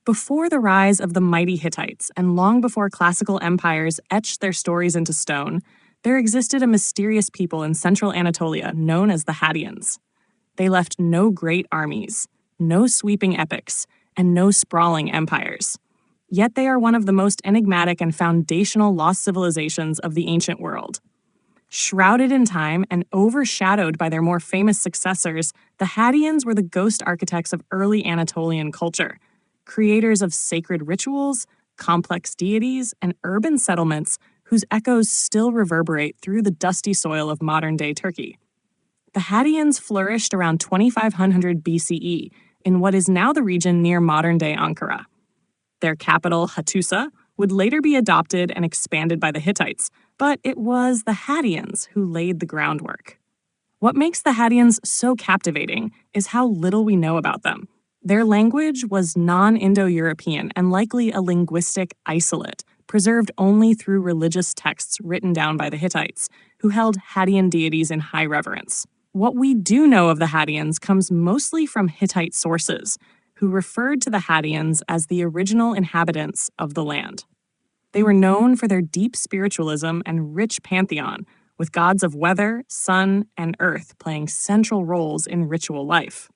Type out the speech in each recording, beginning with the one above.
Before the rise of the mighty Hittites, and long before classical empires etched their stories into stone, there existed a mysterious people in central Anatolia known as the Hattians. They left no great armies, no sweeping epics, and no sprawling empires. Yet they are one of the most enigmatic and foundational lost civilizations of the ancient world. Shrouded in time and overshadowed by their more famous successors, the Hattians were the ghost architects of early Anatolian culture, creators of sacred rituals, complex deities, and urban settlements whose echoes still reverberate through the dusty soil of modern-day Turkey. The Hattians flourished around 2500 BCE in what is now the region near modern-day Ankara. Their capital, Hattusa, would later be adopted and expanded by the Hittites, but it was the Hattians who laid the groundwork. What makes the Hattians so captivating is how little we know about them. Their language was non-Indo-European and likely a linguistic isolate, preserved only through religious texts written down by the Hittites, who held Hattian deities in high reverence. What we do know of the Hattians comes mostly from Hittite sources, who referred to the Hattians as the original inhabitants of the land. They were known for their deep spiritualism and rich pantheon, with gods of weather, sun, and earth playing central roles in ritual life.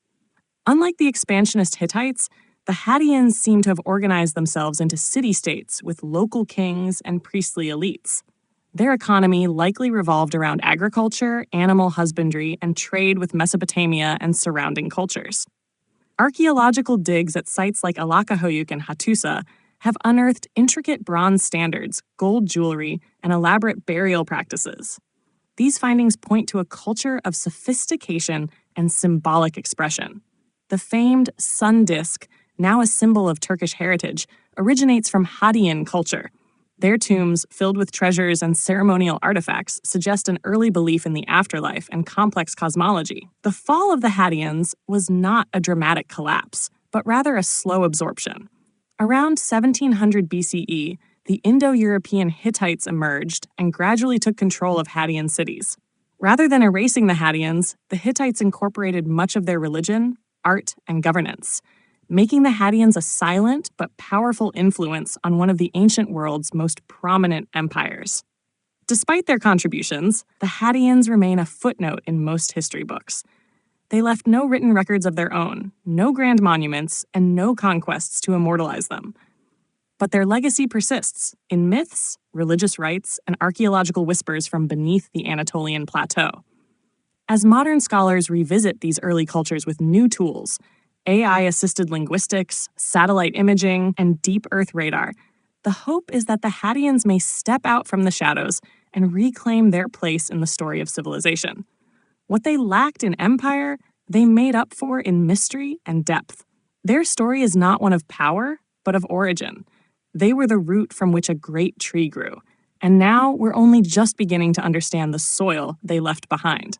Unlike the expansionist Hittites, the Hattians seem to have organized themselves into city-states with local kings and priestly elites. Their economy likely revolved around agriculture, animal husbandry, and trade with Mesopotamia and surrounding cultures. Archaeological digs at sites like Alakahoyuk and Hattusa have unearthed intricate bronze standards, gold jewelry, and elaborate burial practices. These findings point to a culture of sophistication and symbolic expression. The famed sun disk, now a symbol of Turkish heritage, originates from Hattian culture. Their tombs, filled with treasures and ceremonial artifacts, suggest an early belief in the afterlife and complex cosmology. The fall of the Hattians was not a dramatic collapse, but rather a slow absorption. Around 1700 BCE, the Indo-European Hittites emerged and gradually took control of Hattian cities. Rather than erasing the Hattians, the Hittites incorporated much of their religion, art, and governance, making the Hattians a silent but powerful influence on one of the ancient world's most prominent empires. Despite their contributions, the Hattians remain a footnote in most history books. They left no written records of their own, no grand monuments, and no conquests to immortalize them. But their legacy persists in myths, religious rites, and archaeological whispers from beneath the Anatolian plateau. As modern scholars revisit these early cultures with new tools, AI-assisted linguistics, satellite imaging, and deep Earth radar, the hope is that the Hattians may step out from the shadows and reclaim their place in the story of civilization. What they lacked in empire, they made up for in mystery and depth. Their story is not one of power, but of origin. They were the root from which a great tree grew, and now we're only just beginning to understand the soil they left behind.